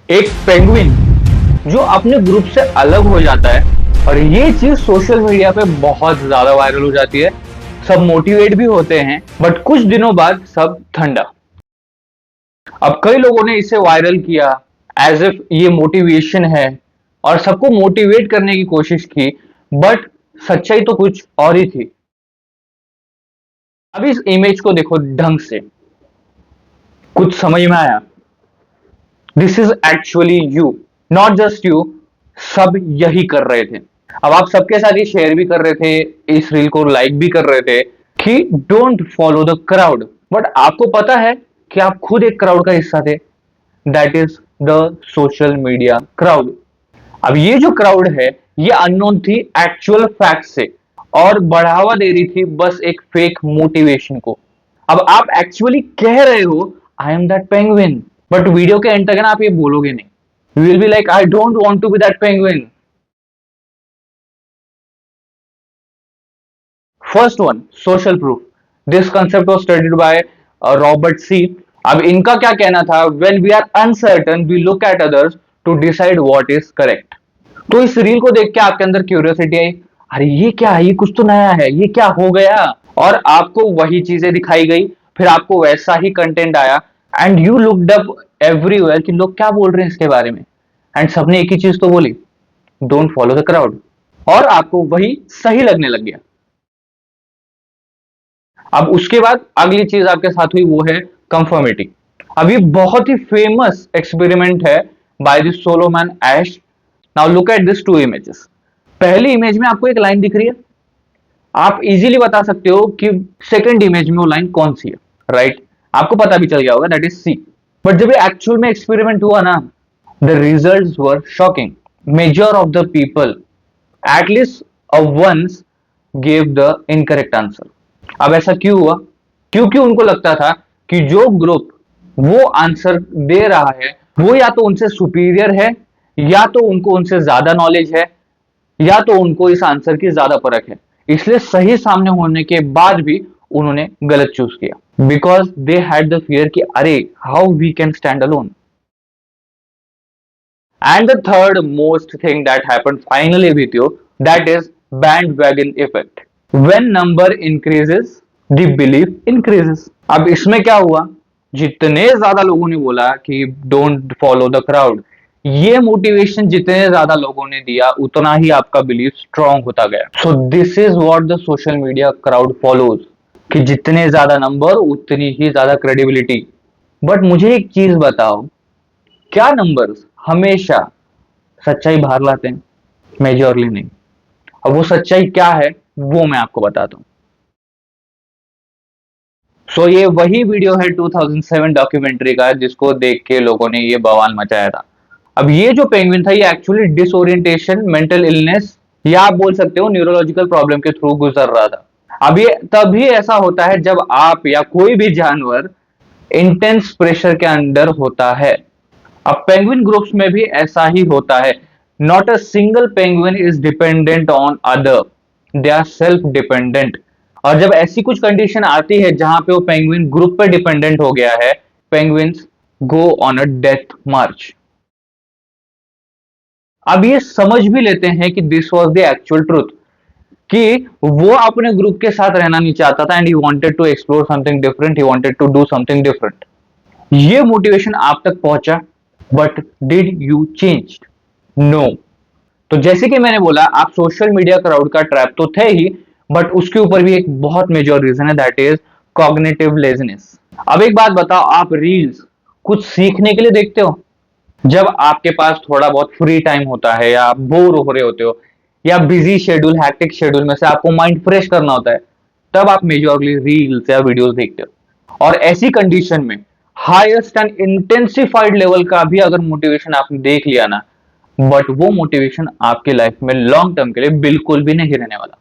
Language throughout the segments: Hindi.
एक पेंगुइन जो अपने ग्रुप से अलग हो जाता है और ये चीज सोशल मीडिया पे बहुत ज्यादा वायरल हो जाती है। सब मोटिवेट भी होते हैं बट कुछ दिनों बाद सब ठंडा। अब कई लोगों ने इसे वायरल किया एज इफ ये मोटिवेशन है और सबको मोटिवेट करने की कोशिश की, बट सच्चाई तो कुछ और ही थी। अब इस इमेज को देखो ढंग से, कुछ समझ में आया? This is actually you, not just you. सब यही कर रहे थे। अब आप सबके साथ ये शेयर भी कर रहे थे, इस रील को लाइक भी कर रहे थे कि don't follow the crowd, but आपको पता है कि आप खुद एक क्राउड का हिस्सा थे। That is the social media crowd. अब ये जो क्राउड है ये अननोन थी एक्चुअल फैक्ट से और बढ़ावा दे रही थी बस एक फेक मोटिवेशन को। अब आप एक्चुअली कह रहे हो I am that penguin, but video के एंड तक ना आप ये बोलोगे नहीं। You will be like I don't want to be that penguin. First one, social proof. This concept was studied by Robert C. अब इनका क्या कहना था, when we are uncertain we look at others to decide what is correct. तो इस रील को देख के आपके अंदर क्यूरियोसिटी आई, अरे ये क्या है, ये कुछ तो नया है, ये क्या हो गया। और आपको वही चीजें दिखाई गई, फिर आपको वैसा ही कंटेंट आया and you looked up everywhere कि लोग क्या बोल रहे हैं इसके बारे में। एंड सबने एक ही चीज तो बोली, डोंट फॉलो द क्राउड। और आपको वही सही लगने लग गया। अब उसके बाद अगली चीज आपके साथ हुई वो है कंफर्मिटी। अब ये बहुत ही फेमस एक्सपेरिमेंट है by the Solomon Asch. Now look at this two images. पहली इमेज में आपको एक लाइन दिख रही है, आप इजीली बता सकते हो कि सेकंड इमेज में वो लाइन कौन सी है, राइट? आपको पता भी चल गया होगा, दैट इज सी। बट जब ये एक्चुअल में एक्सपेरिमेंट हुआ ना, the results were shocking. Major of the people, at least once, gave the incorrect answer. अब ऐसा क्यों हुआ? क्योंकि उनको लगता था कि जो ग्रुप वो आंसर दे रहा है वो या तो उनसे सुपीरियर है, या तो उनको उनसे ज्यादा नॉलेज है, या तो उनको इस आंसर की ज्यादा परख है। इसलिए सही सामने होने के बाद भी उन्होंने गलत चूज किया, because they had the fear कि अरे how we can stand alone. And the third most thing that happened finally with you, that is bandwagon effect. When number increases the belief increases. अब इसमें क्या हुआ, जितने ज्यादा लोगों ने बोला कि डोंट फॉलो द क्राउड, ये मोटिवेशन जितने ज्यादा लोगों ने दिया उतना ही आपका बिलीफ स्ट्रांग होता गया। So this is what the social media crowd follows, कि जितने ज्यादा नंबर उतनी ही ज्यादा क्रेडिबिलिटी। बट मुझे एक चीज बताओ, क्या नंबर्स हमेशा सच्चाई बाहर लाते हैं? मेजरली नहीं। अब वो सच्चाई क्या है वो मैं आपको बताता हूँ। सो ये वही वीडियो है 2007 डॉक्यूमेंट्री का जिसको देख के लोगों ने ये बवाल मचाया था। अब ये जो पेंगुइन था ये एक्चुअली डिसओरिएंटेशन, मेंटल इलनेस, या आप बोल सकते हो न्यूरोलॉजिकल प्रॉब्लम के थ्रू गुजर रहा था। अब ये तभी ऐसा होता है जब आप या कोई भी जानवर इंटेंस प्रेशर के अंडर होता है। अब पेंगुइन ग्रुप्स में भी ऐसा ही होता है। Not a single penguin is dependent on other, they are self dependent. और जब ऐसी कुछ कंडीशन आती है जहां पे वो पेंगुइन ग्रुप पे डिपेंडेंट हो गया है, penguins go on a death march. अब ये समझ भी लेते हैं कि this was the actual truth, कि वो अपने ग्रुप के साथ रहना नहीं चाहता था and he wanted to explore something different, he wanted to do something different. ये मोटिवेशन आप तक पहुंचा, but did you change? No. तो जैसे कि मैंने बोला, आप सोशल मीडिया क्राउड का ट्रैप तो थे ही, बट उसके ऊपर भी एक बहुत मेजर रीजन है, दैट इज कॉग्निटिव लेजीनेस। अब एक बात बताओ, आप रील्स कुछ सीखने के लिए देखते हो? जब आपके पास थोड़ा बहुत फ्री टाइम होता है या आप बोर हो रहे होते हो या बिजी शेड्यूल, हैक्टिक शेड्यूल में से आपको माइंड फ्रेश करना होता है, तब आप मेजरली रील्स या वीडियोस देखते हो। और ऐसी कंडीशन में हाईएस्ट एंड इंटेंसिफाइड लेवल का भी अगर मोटिवेशन आपने देख लिया ना, बट वो मोटिवेशन आपके लाइफ में लॉन्ग टर्म के लिए बिल्कुल भी नहीं रहने वाला।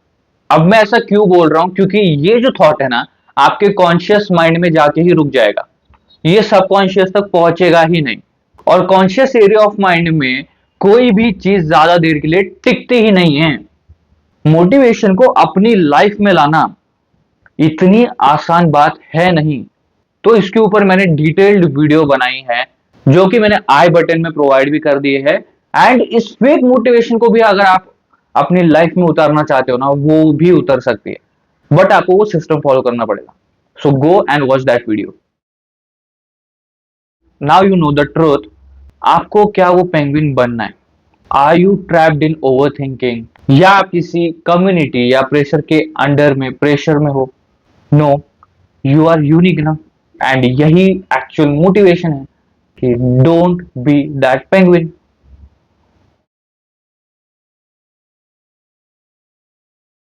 अब मैं ऐसा क्यों बोल रहा हूं, क्योंकि ये जो थॉट है ना, आपके कॉन्शियस माइंड में जाके ही रुक जाएगा, ये सबकॉन्शियस तक पहुंचेगा ही नहीं। और कॉन्शियस एरिया ऑफ माइंड में कोई भी चीज ज्यादा देर के लिए टिकती ही नहीं है। मोटिवेशन को अपनी लाइफ में लाना इतनी आसान बात है नहीं। तो इसके ऊपर मैंने डिटेल्ड वीडियो बनाई है, जो कि मैंने आई बटन में प्रोवाइड भी कर दिए है। एंड इस फेक मोटिवेशन को भी अगर आप अपनी लाइफ में उतारना चाहते हो ना, वो भी उतर सकती है, बट आपको वो सिस्टम फॉलो करना पड़ेगा। So go and watch that video. Now you know the truth. आपको क्या वो पेंगुइन बनना है? Are you trapped in overthinking, या आप किसी कम्युनिटी या प्रेशर के अंडर में, प्रेशर में हो? नो, यू आर यूनिक ना। एंड यही एक्चुअल मोटिवेशन है कि डोंट बी दैट पेंगुइन।